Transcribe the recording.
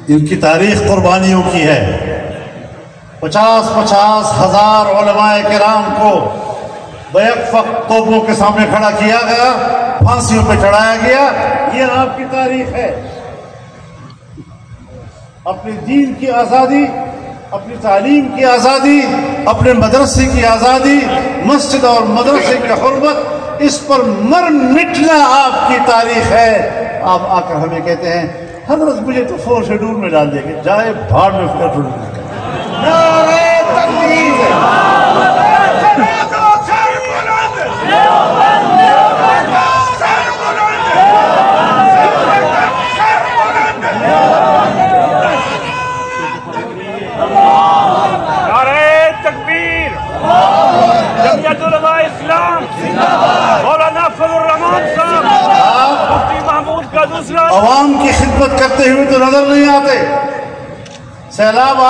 ان کی تاریخ قربانیوں کی ہے. 50 ہزار علماء کرام کو بیک وقت توپوں کے سامنے کھڑا کیا گیا، پھانسیوں پہ چڑھایا گیا. یہ آپ کی تاریخ ہے. اپنے دین کی آزادی، اپنی تعلیم کی آزادی، اپنے مدرسے کی آزادی، مسجد اور مدرسے کی حرمت، اس پر مر مٹنا آپ کی تاریخ ہے. آپ آ کر ہمیں کہتے ہیں حضرت مجھے تو 4 شیڈول میں ڈال دے گا. جائے بھاڑ میں فکر ڈھونڈ کر. نعرہ تکبیر! جمعیت علماء اسلام مولانا فضل الرحمان صاحب، مفتی محمود کا دوسرا. عوام کی خدمت کرتے ہوئے تو نظر نہیں آتے. سیلاب